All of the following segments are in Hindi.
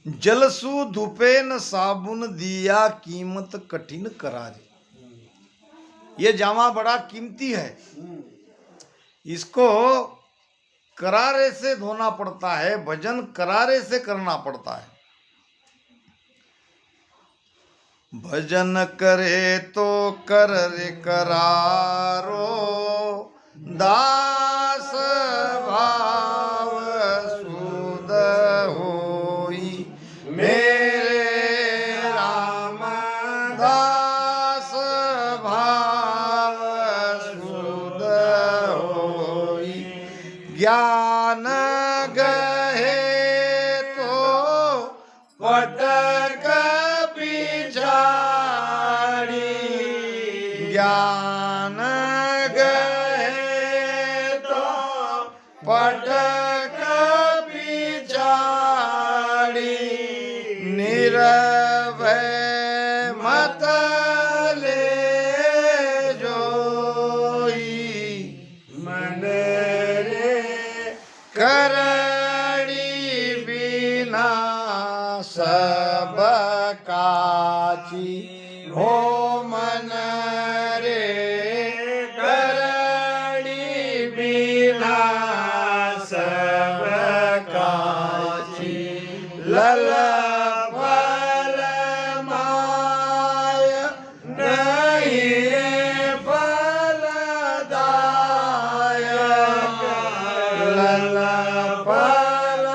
जलसु धुपे न साबुन दिया कीमत कठिन करारी। ये जामा बड़ा कीमती है, इसको करारे से धोना पड़ता है, भजन करारे से करना पड़ता है। भजन करे तो कर रे करारो, दास भाव सुध होई मेरे राम, दास भाव सुध होई। ज्ञान गहे तो पटक ज्ञान गए तो पटक पिछाड़ी, निरभय मत ले जोई। मन रे करणी बिना सब काची, हो मन रे करणी बिना सब काची। लल फल माय नहीं फलदायक, लल फल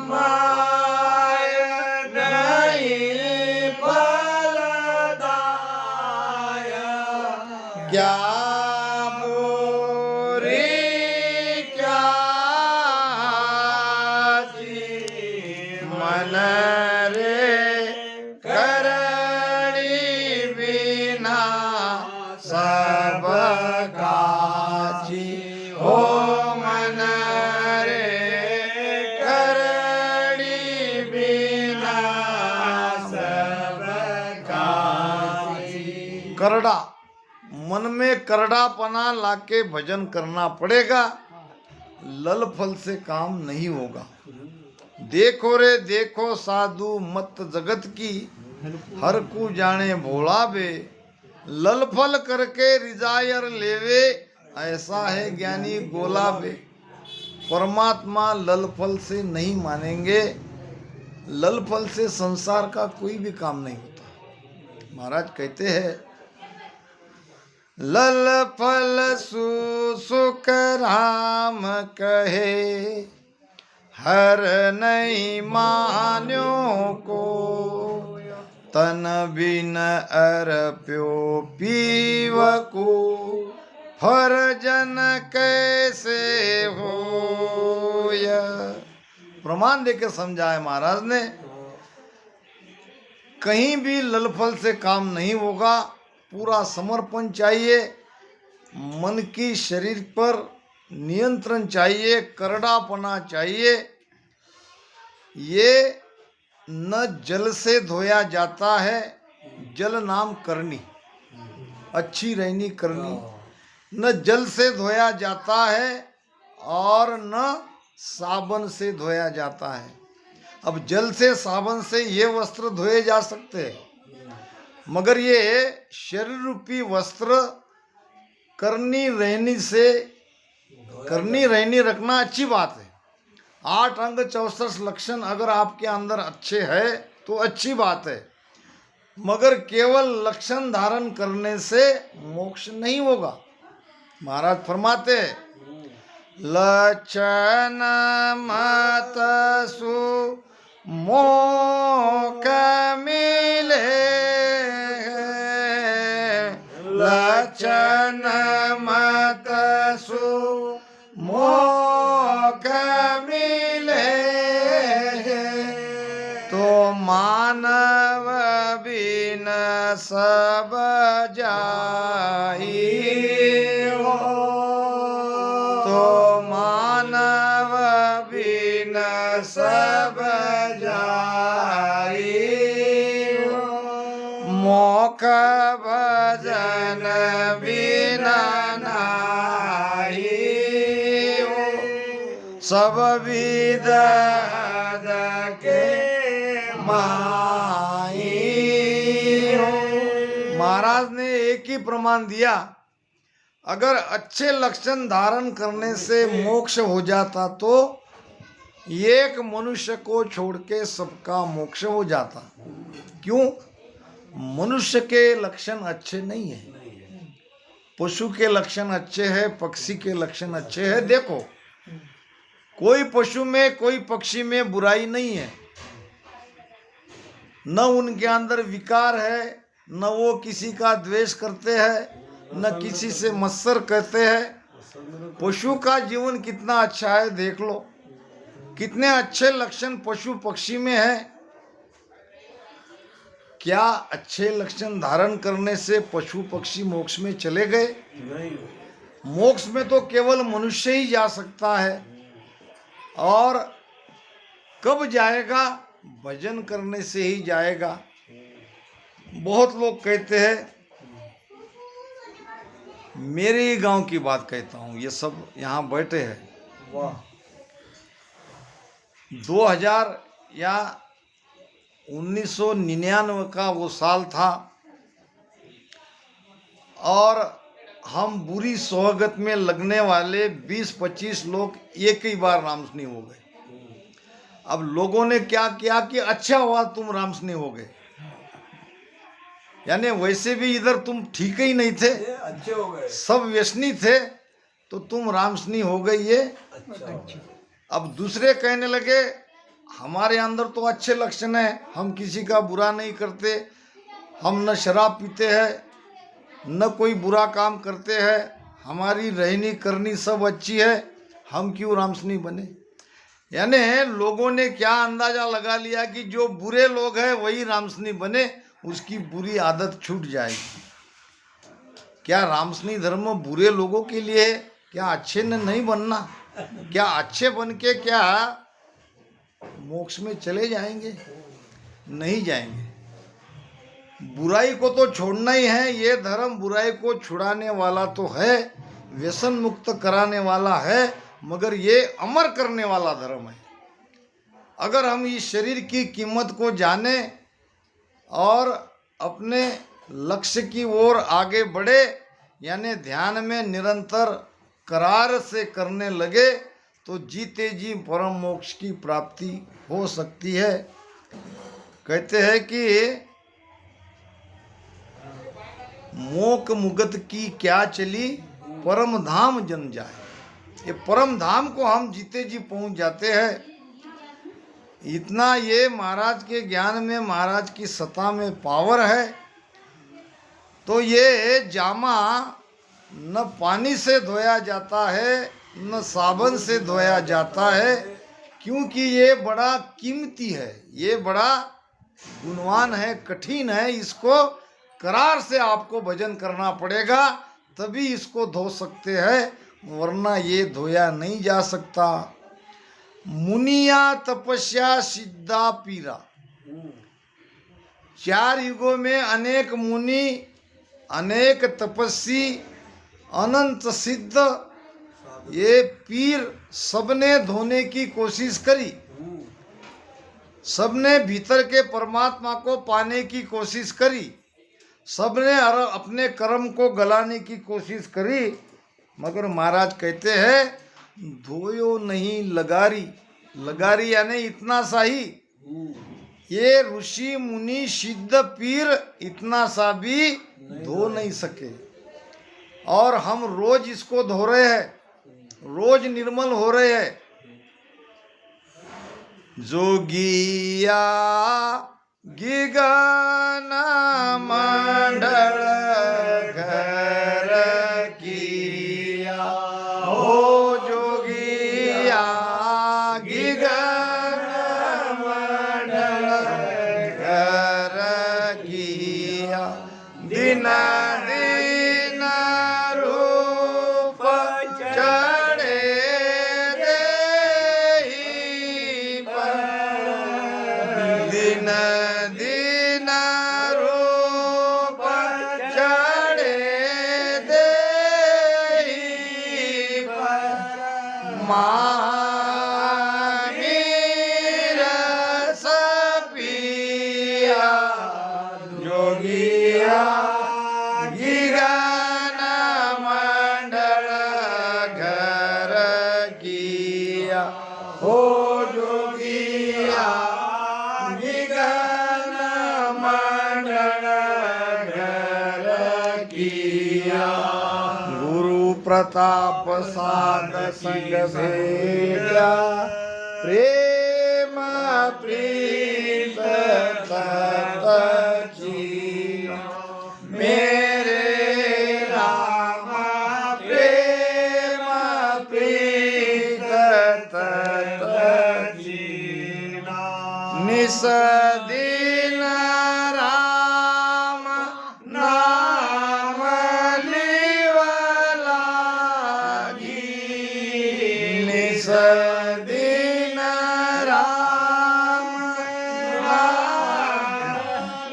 माय नहीं फलदायक। क्या बुरी क्या मन रे करणी बिना सब काची, हो मन रे करणी बिना सब काची। करड़ा, मन में करड़ापना लाके भजन करना पड़ेगा, लल फल से काम नहीं होगा। देखो रे देखो साधु मत जगत की, हर को जाने भोला बे। लल फल करके रिजायर लेवे, ऐसा है ज्ञानी गोला बे। परमात्मा लल फल से नहीं मानेंगे, लल फल से संसार का कोई भी काम नहीं होता। महाराज कहते हैं, लल फल सुख राम कहे, हर नहीं मान्यो को। तन बिन अर्प्यो पीव को, फर जन कैसे हो। प्रमाण देके समझाए महाराज ने, कहीं भी लल फल से काम नहीं होगा। पूरा समर्पण चाहिए, मन की शरीर पर नियंत्रण चाहिए, करड़ापना चाहिए। ये न जल से धोया जाता है, जल नाम करनी, अच्छी रहनी करनी, न जल से धोया जाता है और न साबन से धोया जाता है। अब जल से साबन से ये वस्त्र धोए जा सकते हैं, मगर ये शरीर रूपी वस्त्र करनी रहनी रखना अच्छी बात है। 8 अंग 64 लक्षण अगर आपके अंदर अच्छे है तो अच्छी बात है, मगर केवल लक्षण धारण करने से मोक्ष नहीं होगा। महाराज फरमाते, लक्षण मत सु मोक्ष मिले, लक्षण मत सु मोक्ष मिले। तो मानव बिन सब जाई हो, तो मानव बिन सब जाई हो। मोक्ष भजन बिना नाहि हो, सब विद के महाराज ने एक ही प्रमाण दिया, अगर अच्छे लक्षण धारण करने से मोक्ष हो जाता तो एक मनुष्य को छोड़ के सबका मोक्ष हो जाता। क्यों? मनुष्य के लक्षण अच्छे नहीं है, पशु के लक्षण अच्छे हैं, पक्षी के लक्षण अच्छे हैं। देखो, कोई पशु में कोई पक्षी में बुराई नहीं है, न उनके अंदर विकार है, न वो किसी का द्वेष करते हैं, न किसी से मत्सर करते हैं। पशु का जीवन कितना अच्छा है, देख लो कितने अच्छे लक्षण पशु पक्षी में है। क्या अच्छे लक्षण धारण करने से पशु पक्षी मोक्ष में चले गए? नहीं। मोक्ष में तो केवल मनुष्य ही जा सकता है, और कब जाएगा? भजन करने से ही जाएगा। बहुत लोग कहते हैं, मेरे ही गांव की बात कहता हूँ, ये सब यहाँ बैठे हैं, वाह, 2000 या 1999 का वो साल था, और हम बुरी सोहगत में लगने वाले 20-25 लोग एक ही बार रामसनी हो गए। अब लोगों ने क्या किया कि अच्छा हुआ तुम रामसनी हो गए, यानी वैसे भी इधर तुम ठीक ही नहीं थे, अच्छे हो गए, सब व्यसनी थे, तो तुम रामसनी हो गई ये अच्छा। अब दूसरे कहने लगे, हमारे अंदर तो अच्छे लक्षण हैं, हम किसी का बुरा नहीं करते, हम न शराब पीते हैं, न कोई बुरा काम करते हैं, हमारी रहनी करनी सब अच्छी है, हम क्यों रामसनी बने? यानी लोगों ने क्या अंदाजा लगा लिया कि जो बुरे लोग हैं वही रामसनी बने, उसकी बुरी आदत छूट जाएगी। क्या रामसनी धर्म बुरे लोगों के लिए है? क्या अच्छे ने नहीं बनना? क्या अच्छे बन के क्या मोक्ष में चले जाएंगे? नहीं जाएंगे। बुराई को तो छोड़ना ही है, ये धर्म बुराई को छुड़ाने वाला तो है, व्यसन मुक्त कराने वाला है, मगर ये अमर करने वाला धर्म है। अगर हम इस शरीर की कीमत को जाने और अपने लक्ष्य की ओर आगे बढ़े, यानी ध्यान में निरंतर करार से करने लगे, तो जीते जी परम मोक्ष की प्राप्ति हो सकती है। कहते हैं कि मोक मुगत की क्या चली, परम धाम जन जाए। ये परम धाम को हम जीते जी पहुंच जाते हैं। इतना ये महाराज के ज्ञान में, महाराज की सत्ता में पावर है। तो ये जामा न पानी से धोया जाता है, न साबुन से धोया जाता है, क्योंकि ये बड़ा कीमती है, ये बड़ा गुणवान है, कठिन है। इसको करार से आपको भजन करना पड़ेगा, तभी इसको धो सकते हैं, वरना ये धोया नहीं जा सकता। मुनिया तपस्या सिद्धा पीरा। 4 युगों में अनेक मुनि, अनेक तपस्वी, अनंत सिद्ध, ये पीर सबने धोने की कोशिश करी, सबने भीतर के परमात्मा को पाने की कोशिश करी, सबने अपने कर्म को गलाने की कोशिश करी, मगर महाराज कहते हैं धोयो नहीं लगारी। लगारी यानी इतना सा ही। ये ऋषि मुनि सिद्ध पीर इतना सा भी धो नहीं सके, और हम रोज इसको धो रहे हैं, रोज निर्मल हो रहे हैं। जोगिया गिगन मंडल घर किया, हो जोगिया गिगन मंडल घर किया, दिन दिन रूप चढ़े देहि पर, दिन दिन रूप चढ़े प्रताप साध संग भेजा प्रेम प्रीत तत जीना मेरे राम प्रेम प्रीत तत जीना निस दिन राम नाम लिवलागी निस दिन राम नाम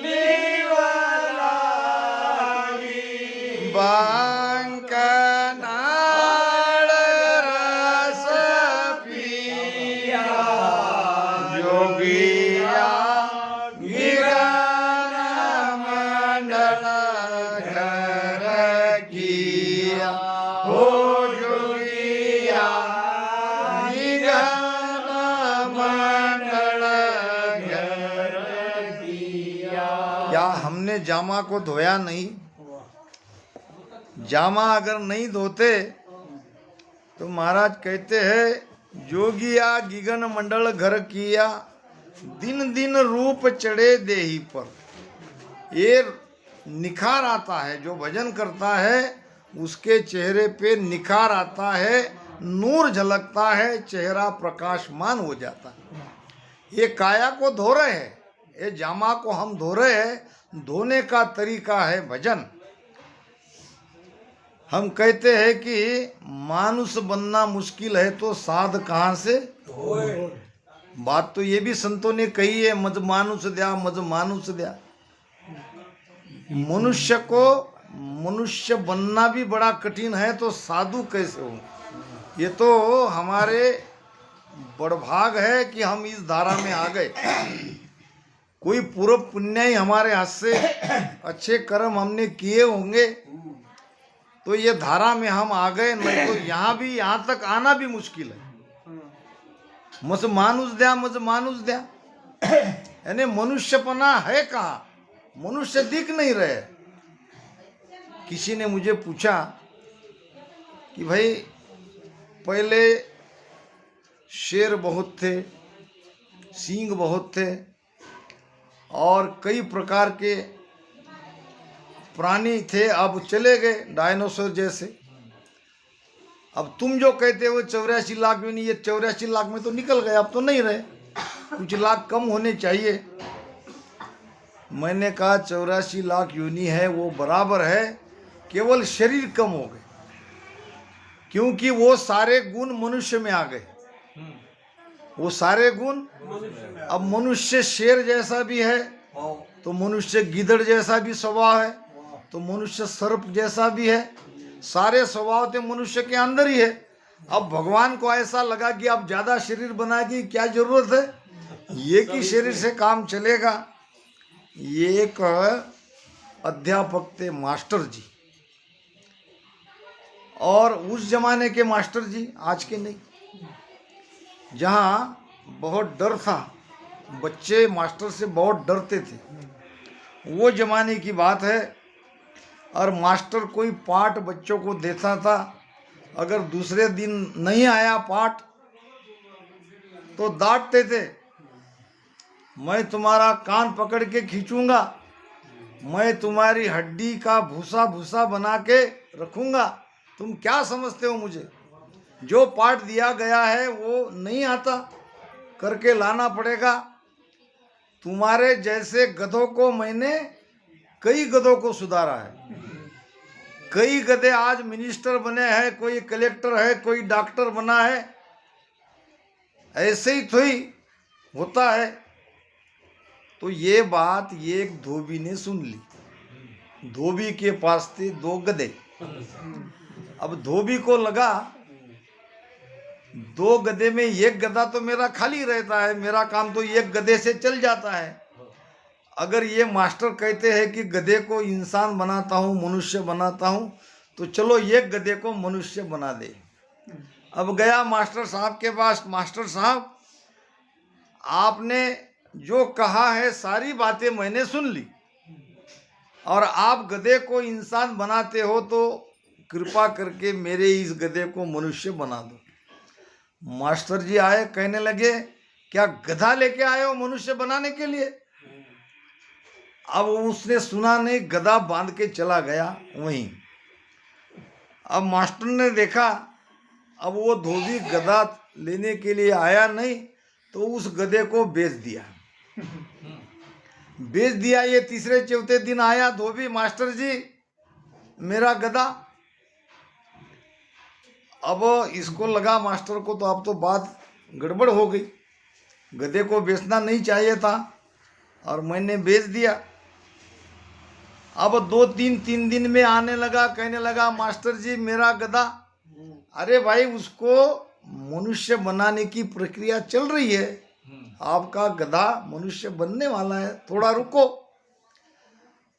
लिवलागी बांकनाल रस पिया योगिया गिरन मंडल घर किया हो योगिया गिरन मंडल घर किया। क्या हमने जामा को धोया नहीं? जामा अगर नहीं धोते तो महाराज कहते हैं जोगिया गिगन मंडल घर किया दिन दिन रूप चढ़े देही पर। ये निखार आता है, जो भजन करता है उसके चेहरे पे निखार आता है, नूर झलकता है, चेहरा प्रकाशमान हो जाता है। ये काया को धो रहे हैं, ये जामा को हम धो रहे हैं। धोने का तरीका है भजन। हम कहते हैं कि मानुष बनना मुश्किल है तो साध कहाँ से होए। बात तो ये भी संतों ने कही है, मज मानुष द्या, मज मानुष द्या। मनुष्य को मनुष्य बनना भी बड़ा कठिन है तो साधु कैसे हो? ये तो हमारे बड़भाग है कि हम इस धारा में आ गए। कोई पूर्व पुण्य ही हमारे हाथ से अच्छे कर्म हमने किए होंगे तो ये धारा में हम आ गए, नहीं तो यहाँ तक आना भी मुश्किल है। मज मानुष द्या, मज मानुष द्या, यानी मनुष्यपना है कहाँ? मनुष्य दिख नहीं रहे। किसी ने मुझे पूछा कि भाई पहले शेर बहुत थे, सींग बहुत थे और कई प्रकार के प्राणी थे, अब चले गए डायनासोर जैसे। अब तुम जो कहते हो 84 लाख में नहीं, ये 84 लाख में तो निकल गए, अब तो नहीं रहे, कुछ लाख कम होने चाहिए। मैंने कहा 84 लाख योनि है वो बराबर है, केवल शरीर कम हो गए, क्योंकि वो सारे गुण मनुष्य में आ गए। वो सारे गुण अब मनुष्य शेर जैसा भी है तो मनुष्य गिदड़ जैसा भी स्वभाव है, तो मनुष्य सर्प जैसा भी है। सारे स्वभाव तो मनुष्य के अंदर ही है। अब भगवान को ऐसा लगा कि अब ज्यादा शरीर बना की क्या जरूरत है, एक ही शरीर से काम चलेगा। ये एक अध्यापक थे मास्टर जी, और उस जमाने के मास्टर जी, आज के नहीं, जहाँ बहुत डर था, बच्चे मास्टर से बहुत डरते थे, वो जमाने की बात है। और मास्टर कोई पाठ बच्चों को देता था, अगर दूसरे दिन नहीं आया पाठ तो डांटते थे, मैं तुम्हारा कान पकड़ के खींचूंगा, मैं तुम्हारी हड्डी का भूसा भूसा बना के रखूंगा, तुम क्या समझते हो मुझे? जो पाठ दिया गया है वो नहीं आता, करके लाना पड़ेगा। तुम्हारे जैसे गधों को मैंने कई गधों को सुधारा है। कई गधे आज मिनिस्टर बने हैं, कोई कलेक्टर है, कोई डॉक्टर बना है। ऐसे ही थोड़ी होता है। तो ये बात ये एक धोबी ने सुन ली। धोबी के पास थे 2 गधे। अब धोबी को लगा 2 गधे में एक गधा तो मेरा खाली रहता है, मेरा काम तो एक गधे से चल जाता है। अगर ये मास्टर कहते हैं कि गधे को इंसान बनाता हूँ, मनुष्य बनाता हूँ, तो चलो एक गधे को मनुष्य बना दे। अब गया मास्टर साहब के पास, मास्टर साहब आपने जो कहा है सारी बातें मैंने सुन ली, और आप गधे को इंसान बनाते हो तो कृपा करके मेरे इस गधे को मनुष्य बना दो। मास्टर जी आए, कहने लगे क्या गधा लेके आए हो मनुष्य बनाने के लिए? अब उसने सुना नहीं, गधा बांध के चला गया वहीं। अब मास्टर ने देखा, अब वो धोबी गधा लेने के लिए आया नहीं, तो उस गधे को बेच दिया। बेच दिया। ये तीसरे चौथे दिन आया धोबी, मास्टर जी मेरा गधा। अब इसको लगा मास्टर को तो अब तो बात गड़बड़ हो गई, गधे को बेचना नहीं चाहिए था और मैंने बेच दिया। अब 2-3 दिन में आने लगा, कहने लगा मास्टर जी मेरा गधा। अरे भाई, उसको मनुष्य बनाने की प्रक्रिया चल रही है, आपका गधा मनुष्य बनने वाला है, थोड़ा रुको।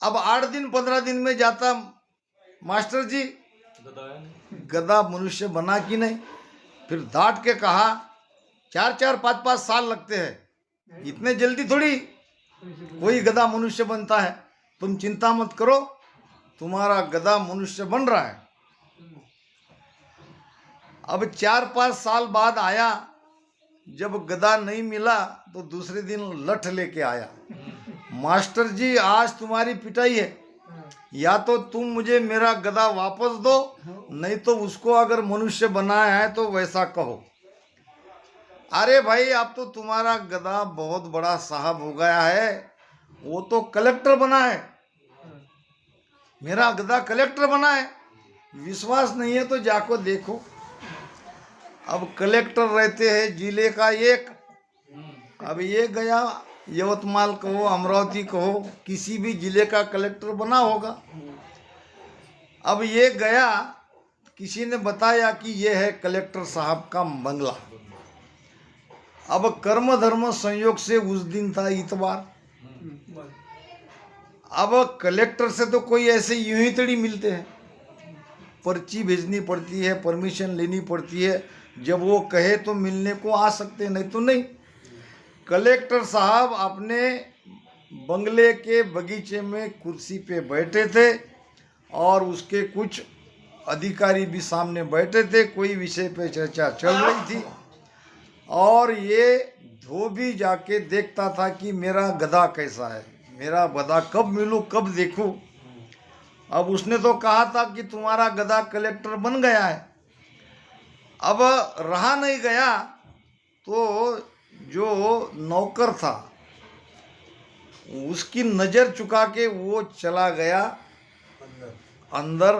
अब 8-15 दिन में जाता, मास्टर जी गधा मनुष्य बना कि नहीं? फिर डांट के कहा 4-4, 5-5 साल लगते हैं, इतने जल्दी थोड़ी कोई गधा मनुष्य बनता है। तुम चिंता मत करो, तुम्हारा गधा मनुष्य बन रहा है। अब 4-5 साल बाद आया, जब गधा नहीं मिला तो दूसरे दिन लठ लेके आया, मास्टर जी आज तुम्हारी पिटाई है, या तो तुम मुझे मेरा गधा वापस दो, नहीं तो उसको अगर मनुष्य बनाया है तो वैसा कहो। अरे भाई, अब तो तुम्हारा गधा बहुत बड़ा साहब हो गया है, वो तो कलेक्टर बना है, मेरा गधा कलेक्टर बना है। विश्वास नहीं है तो जाको देखो। अब कलेक्टर रहते हैं जिले का एक, अब ये गया यवतमाल कहो, अमरावती कहो, किसी भी जिले का कलेक्टर बना होगा। अब ये गया, किसी ने बताया कि ये है कलेक्टर साहब का बंगला। अब कर्म धर्म संयोग से उस दिन था इतवार। अब कलेक्टर से तो कोई ऐसे यूं ही थोड़ी मिलते हैं, पर्ची भेजनी पड़ती है, परमिशन लेनी पड़ती है, जब वो कहे तो मिलने को आ सकते, नहीं तो नहीं। कलेक्टर साहब अपने बंगले के बगीचे में कुर्सी पे बैठे थे और उसके कुछ अधिकारी भी सामने बैठे थे, कोई विषय पे चर्चा चल रही थी। और ये धोबी जाके देखता था कि मेरा गधा कैसा है, मेरा गधा कब मिलूं, कब देखूं। अब उसने तो कहा था कि तुम्हारा गधा कलेक्टर बन गया है। अब रहा नहीं गया तो जो नौकर था उसकी नज़र चुका के वो चला गया अंदर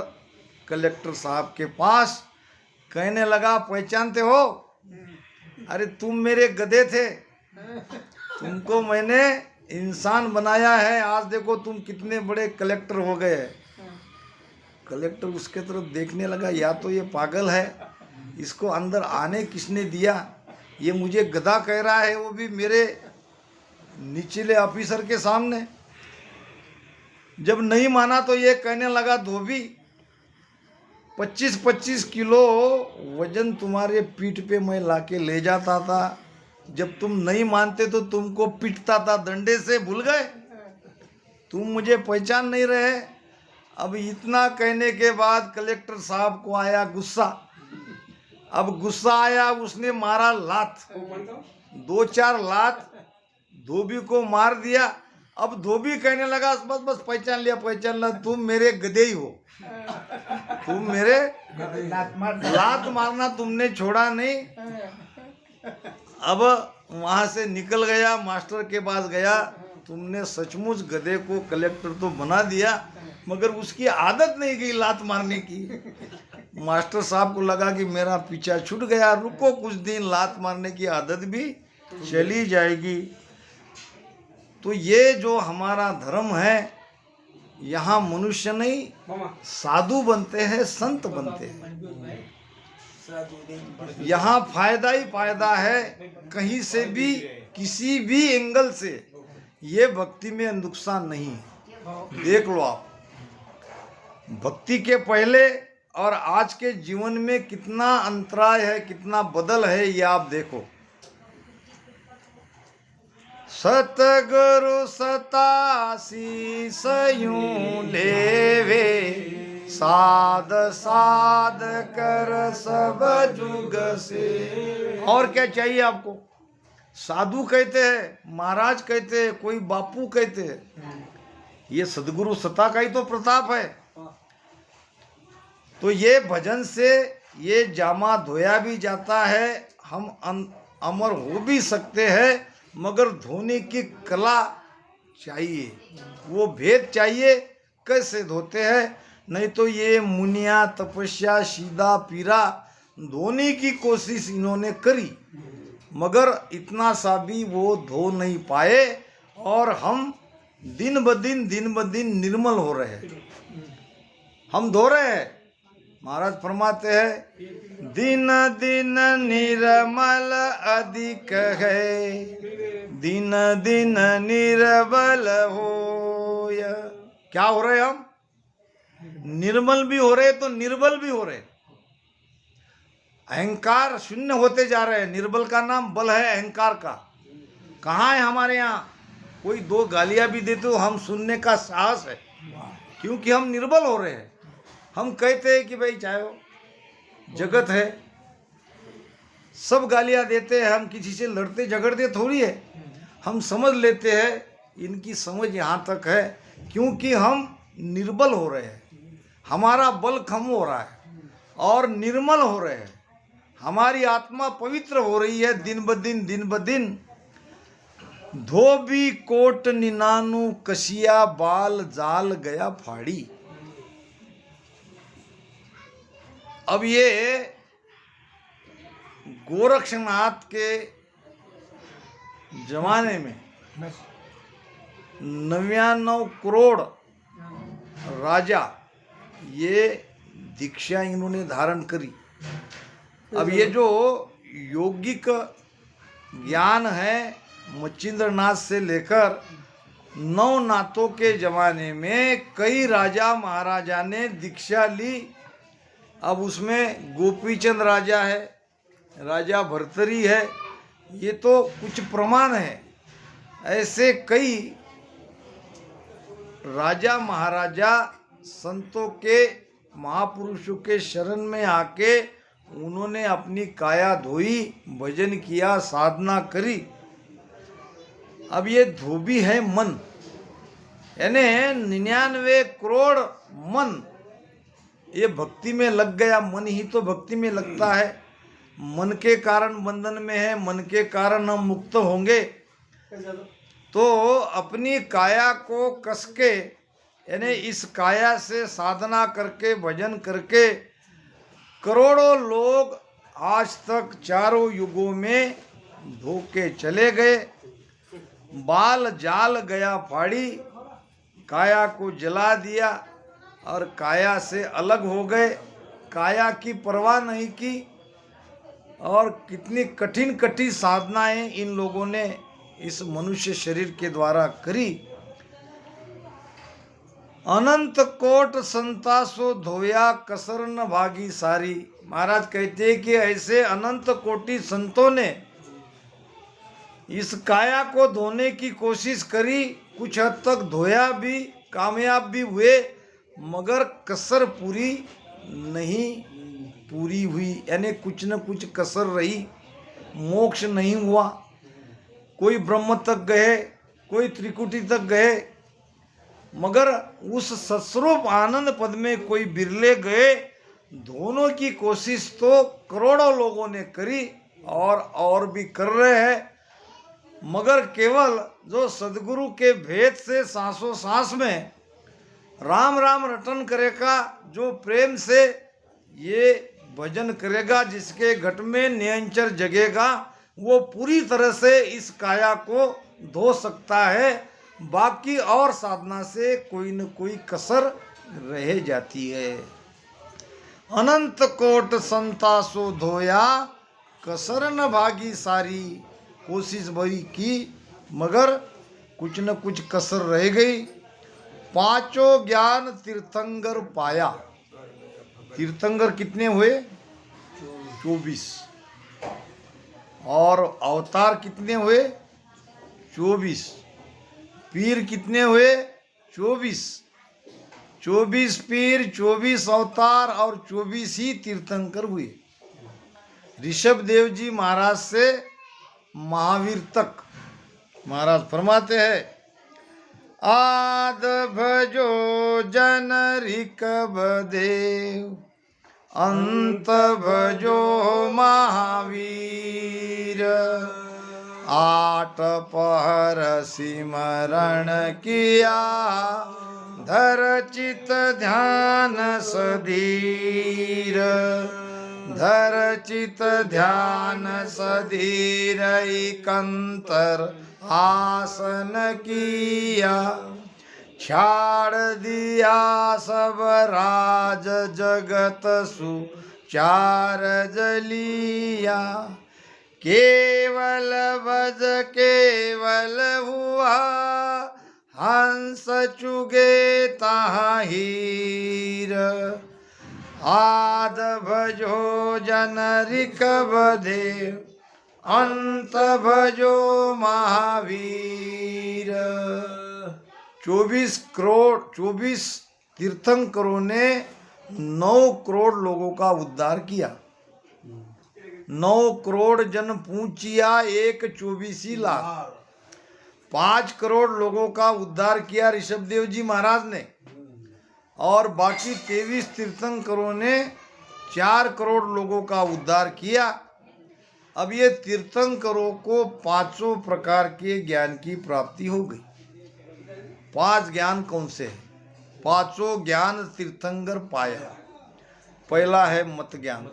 कलेक्टर साहब के पास, कहने लगा पहचानते हो? अरे तुम मेरे गधे थे, तुमको मैंने इंसान बनाया है, आज देखो तुम कितने बड़े कलेक्टर हो गए। कलेक्टर उसके तरफ देखने लगा, या तो ये पागल है, इसको अंदर आने किसने दिया, ये मुझे गधा कह रहा है, वो भी मेरे निचले ऑफिसर के सामने। जब नहीं माना तो ये कहने लगा धोबी 25-25 किलो वजन तुम्हारे पीठ पे मैं लाके ले जाता था, जब तुम नहीं मानते तो तुमको पीटता था डंडे से, भूल गए? तुम मुझे पहचान नहीं रहे। अब इतना कहने के बाद कलेक्टर साहब को आया गुस्सा। अब गुस्सा आया, उसने मारा लात, 2-4 लात धोबी को मार दिया। अब धोबी कहने लगा बस बस पहचान लिया, तुम मेरे गधे ही हो, तुम मेरे लात मारना तुमने छोड़ा नहीं। अब वहां से निकल गया, मास्टर के पास गया, तुमने सचमुच गधे को कलेक्टर तो बना दिया, मगर उसकी आदत नहीं गई लात मारने की। मास्टर साहब को लगा कि मेरा पीछा छूट गया, रुको कुछ दिन, लात मारने की आदत भी चली जाएगी। तो ये जो हमारा धर्म है, यहाँ मनुष्य नहीं साधु बनते हैं, संत बनते हैं। यहाँ फायदा ही फायदा है, कहीं से भी किसी भी एंगल से ये भक्ति में नुकसान नहीं है। देख लो आप, भक्ति के पहले और आज के जीवन में कितना अंतराय है, कितना बदल है, ये आप देखो। सतगुरु सतासी सयूं लेवे, साध साध कर सब जुग से। और क्या चाहिए आपको? साधु कहते हैं, महाराज कहते हैं, कोई बापू कहते हैं, ये सदगुरु सत्ता का ही तो प्रताप है। तो ये भजन से ये जामा धोया भी जाता है, हम अमर हो भी सकते हैं, मगर धोने की कला चाहिए, वो भेद चाहिए कैसे धोते हैं। नहीं तो ये मुनिया तपस्या सीधा पीरा धोने की कोशिश इन्होंने करी, मगर इतना सा भी वो धो नहीं पाए, और हम दिन ब दिन निर्मल हो रहे हैं, हम धो रहे हैं। महाराज फरमाते हैं, दिन दिन निर्मल अधिक है, दिन दिन निर्बल हो। क्या हो रहे हम? निर्मल भी हो रहे तो निर्बल भी हो रहे। अहंकार शून्य होते जा रहे हैं। निर्बल का नाम बल है अहंकार का। कहाँ है हमारे यहाँ? कोई दो गालियां भी देते हो हम सुनने का साहस है, क्योंकि हम निर्बल हो रहे हैं। हम कहते हैं कि भाई चाहे जगत है, सब गालियां देते हैं, हम किसी से लड़ते झगड़ते थोड़ी है। हम समझ लेते हैं, इनकी समझ यहाँ तक है, क्योंकि हम निर्बल हो रहे हैं, हमारा बल कम हो रहा है और निर्मल हो रहे हैं, हमारी आत्मा पवित्र हो रही है दिन ब दिन। धोबी कोट निनानु कसिया बाल जाल गया फाड़ी। अब ये गोरक्षनाथ के जमाने में 99 करोड़ राजा ये दीक्षा इन्होंने धारण करी। अब ये जो यौगिक ज्ञान है, मच्छिंद्रनाथ से लेकर नवनाथों के जमाने में कई राजा महाराजा ने दीक्षा ली। अब उसमें गोपीचंद राजा है, राजा भर्तरी है, ये तो कुछ प्रमाण है। ऐसे कई राजा महाराजा संतों के महापुरुषों के शरण में आके उन्होंने अपनी काया धोई, भजन किया, साधना करी। अब ये धोबी है मन, यानी 99 करोड़ मन ये भक्ति में लग गया। मन ही तो भक्ति में लगता है, मन के कारण बंधन में है, मन के कारण हम मुक्त होंगे। तो अपनी काया को कस के, यानी इस काया से साधना करके भजन करके करोड़ों लोग आज तक चारों युगों में धोके चले गए। बाल जाल गया फाड़ी, काया को जला दिया और काया से अलग हो गए, काया की परवाह नहीं की। और कितनी कठिन कठिन साधनाएं इन लोगों ने इस मनुष्य शरीर के द्वारा करी। अनंत कोट संतासो धोया कसर न भागी सारी। महाराज कहते हैं कि ऐसे अनंत कोटि संतों ने इस काया को धोने की कोशिश करी, कुछ हद तक धोया भी, कामयाब भी हुए, मगर कसर पूरी नहीं पूरी हुई, यानी कुछ न कुछ कसर रही, मोक्ष नहीं हुआ। कोई ब्रह्म तक गए, कोई त्रिकुटी तक गए, मगर उस सत्स्वरूप आनंद पद में कोई बिरले गए। दोनों की कोशिश तो करोड़ों लोगों ने करी और भी कर रहे हैं, मगर केवल जो सदगुरु के भेद से सांसों सांस में राम राम रटन करेगा, जो प्रेम से ये भजन करेगा, जिसके घट में नियंचर जगेगा, वो पूरी तरह से इस काया को धो सकता है। बाकी और साधना से कोई न कोई कसर रह जाती है। अनंत कोट संतासो धोया कसर न भागी सारी। कोशिश बड़ी की मगर कुछ न कुछ कसर रह गई। पांचों ज्ञान तीर्थंकर पाया। तीर्थंकर कितने हुए? 24। और अवतार कितने हुए? 24। पीर कितने हुए? 24। 24 पीर, 24 अवतार और 24 ही तीर्थंकर हुए। ऋषभ देव जी महाराज से महावीर तक महाराज फरमाते हैं, आद भजो जन ऋकभ देव, अंत भजो महावीर। 8 पहर सिमरण किया, धर चित ध्यान सधीर। धर चित ध्यान सधीर, कंतर आसन किया। छाड़ दिया सब राज जगत सुचार जलिया। केवल भज केवल हुआ, हंस चुगे तहाँ हीर। आद भजो जन ऋकभ देव, अंत भजो महावीर। 24 तीर्थंकरों ने 9 करोड़ लोगों का उद्धार किया। 9 करोड़ जन पूछिया, 1 लाख। 5 करोड़ लोगों का उद्धार किया ऋषभदेव जी महाराज ने, और बाकी 23 तीर्थंकरों ने 4 करोड़ लोगों का उद्धार किया। अब ये तीर्थंकरों को 5 प्रकार के ज्ञान की प्राप्ति हो गई। 5 ज्ञान कौन से हैं? 5 ज्ञान तीर्थंकर पाया। पहला है मत ज्ञान,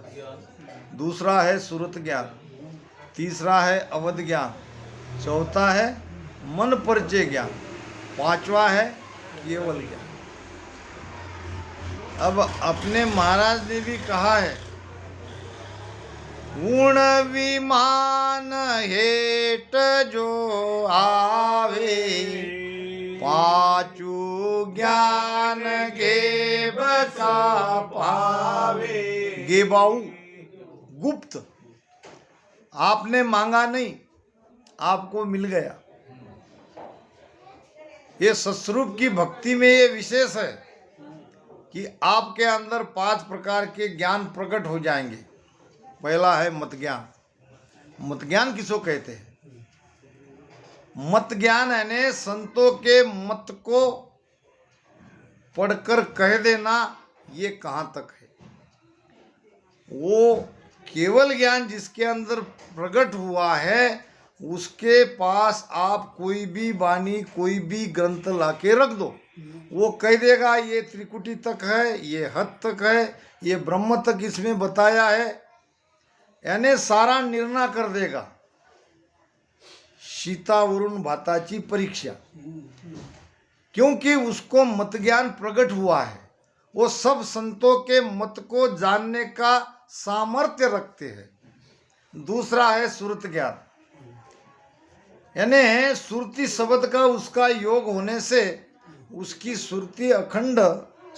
दूसरा है सुरत ज्ञान, तीसरा है अवध ज्ञान, चौथा है मन परिचय ज्ञान, 5वां है केवल ज्ञान। अब अपने महाराज ने भी कहा है, गुण विमान हेट जो आवे, 5 ज्ञान गे बता पावे। गेबाऊ गुप्त, आपने मांगा नहीं, आपको मिल गया। ये सत्स्वरूप की भक्ति में ये विशेष है कि आपके अंदर 5 प्रकार के ज्ञान प्रकट हो जाएंगे। पहला है मत ज्ञान। मत ज्ञान किसको कहते हैं? मत ज्ञान यानी संतों के मत को पढ़कर कह देना, ये कहाँ तक है। वो केवल ज्ञान जिसके अंदर प्रकट हुआ है, उसके पास आप कोई भी वाणी, कोई भी ग्रंथ लाके रख दो, वो कह देगा ये त्रिकुटी तक है, ये हद तक है, ये ब्रह्म तक इसमें बताया है, यानी सारा निर्णय कर देगा। सीता वरुण भाताची परीक्षा, क्योंकि उसको मत ज्ञान प्रकट हुआ है। वो सब संतों के मत को जानने का सामर्थ्य रखते हैं। दूसरा है सुरत ज्ञान, यानी सुरती शब्द का उसका योग होने से उसकी सुरती अखंड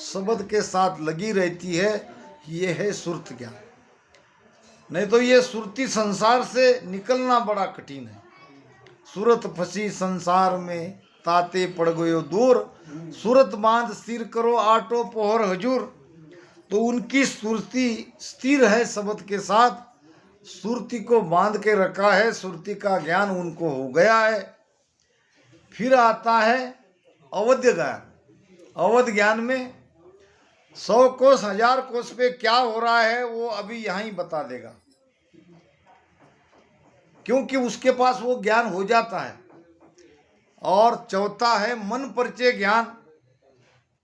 शब्द के साथ लगी रहती है। ये है सुरत ज्ञान। नहीं तो ये सुरती संसार से निकलना बड़ा कठिन है। सूरत फंसी संसार में, ताते पड़ गयो दूर। सूरत बांध स्थिर करो, आटो पोहर हजूर। तो उनकी सुरती स्थिर है शब्द के साथ, सुरती को बांध के रखा है, सुरती का ज्ञान उनको हो गया है। फिर आता है अवध ज्ञान। अवध ज्ञान में 100 कोस 1000 कोस पे क्या हो रहा है वो अभी यहाँ ही बता देगा, क्योंकि उसके पास वो ज्ञान हो जाता है। और चौथा है मन परिचय ज्ञान,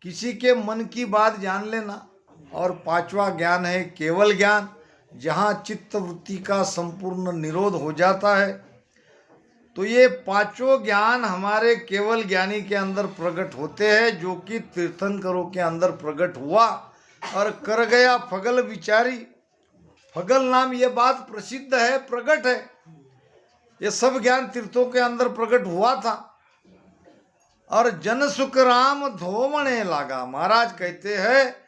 किसी के मन की बात जान लेना। और 5वां ज्ञान है केवल ज्ञान, जहाँ चित्त वृत्ति का संपूर्ण निरोध हो जाता है। तो ये 5 ज्ञान हमारे केवल ज्ञानी के अंदर प्रकट होते हैं, जो कि तीर्थंकरों के अंदर प्रकट हुआ और कर गया फगल विचारी। फगल नाम ये बात प्रसिद्ध है, प्रकट है। ये सब ज्ञान तीर्थों के अंदर प्रकट हुआ था। और जन सुख राम धोवणे लागा। महाराज कहते हैं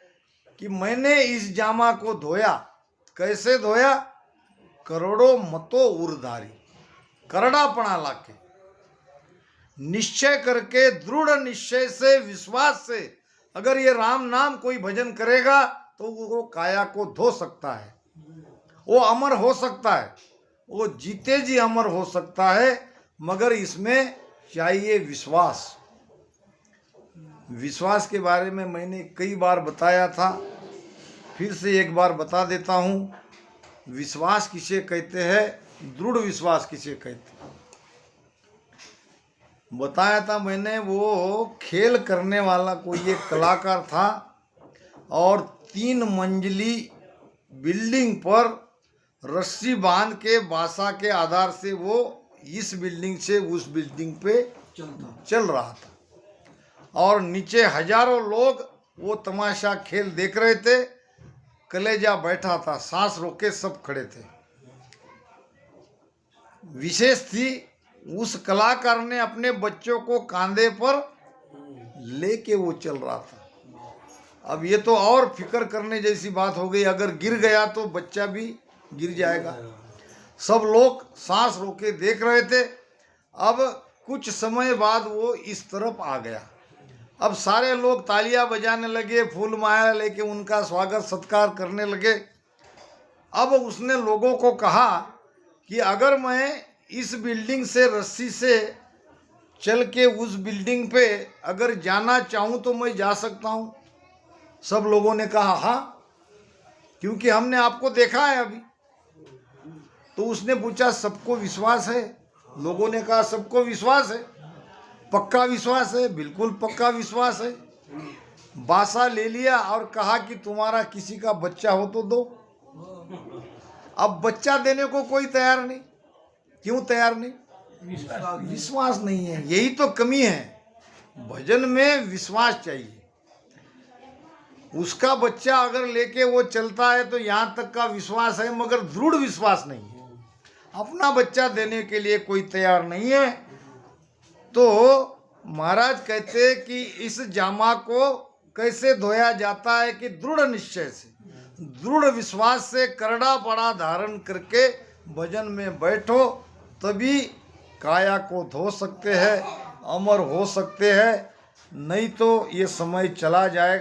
कि मैंने इस जामा को धोया। कैसे धोया? करोड़ों मतों उर्धारी, करड़ापना लाके, निश्चय करके, दृढ़ निश्चय से, विश्वास से अगर ये राम नाम कोई भजन करेगा तो वो काया को धो सकता है, वो अमर हो सकता है, वो जीते जी अमर हो सकता है, मगर इसमें चाहिए विश्वास। विश्वास के बारे में मैंने कई बार बताया था, फिर से एक बार बता देता हूँ। विश्वास किसे कहते हैं, दृढ़ विश्वास किसे कहते हैं, बताया था मैंने। वो खेल करने वाला कोई एक कलाकार था और 3 मंजिली बिल्डिंग पर रस्सी बांध के बासा के आधार से वो इस बिल्डिंग से उस बिल्डिंग पे चल रहा था और नीचे हजारों लोग वो तमाशा खेल देख रहे थे। कलेजा बैठा था, सांस रोके सब खड़े थे। विशेष थी उस कलाकार ने अपने बच्चों को कांधे पर लेके वो चल रहा था। अब ये तो और फिक्र करने जैसी बात हो गई, अगर गिर गया तो बच्चा भी गिर जाएगा। सब लोग सांस रोके देख रहे थे। अब कुछ समय बाद वो इस तरफ आ गया। अब सारे लोग तालियां बजाने लगे, फूल माला लेके उनका स्वागत सत्कार करने लगे। अब उसने लोगों को कहा कि अगर मैं इस बिल्डिंग से रस्सी से चल के उस बिल्डिंग पे अगर जाना चाहूँ तो मैं जा सकता हूँ। सब लोगों ने कहा हाँ, क्योंकि हमने आपको देखा है अभी। तो उसने पूछा सबको विश्वास है? लोगों ने कहा सबको विश्वास है, पक्का विश्वास है, बिल्कुल पक्का विश्वास है। बासा ले लिया और कहा कि तुम्हारा किसी का बच्चा हो तो दो। अब बच्चा देने को कोई तैयार नहीं। क्यों तैयार नहीं? विश्वास नहीं है। यही तो कमी है। भजन में विश्वास चाहिए। उसका बच्चा अगर लेके वो चलता है तो यहाँ तक का विश्वास है, मगर दृढ़ विश्वास नहीं है। अपना बच्चा देने के लिए कोई तैयार नहीं है। तो महाराज कहते कि इस जामा को कैसे धोया जाता है कि दृढ़ निश्चय से, दृढ़ विश्वास से करड़ा पड़ा धारण करके भजन में बैठो, तभी काया को धो सकते हैं, अमर हो सकते हैं। नहीं तो ये समय चला जाएगा।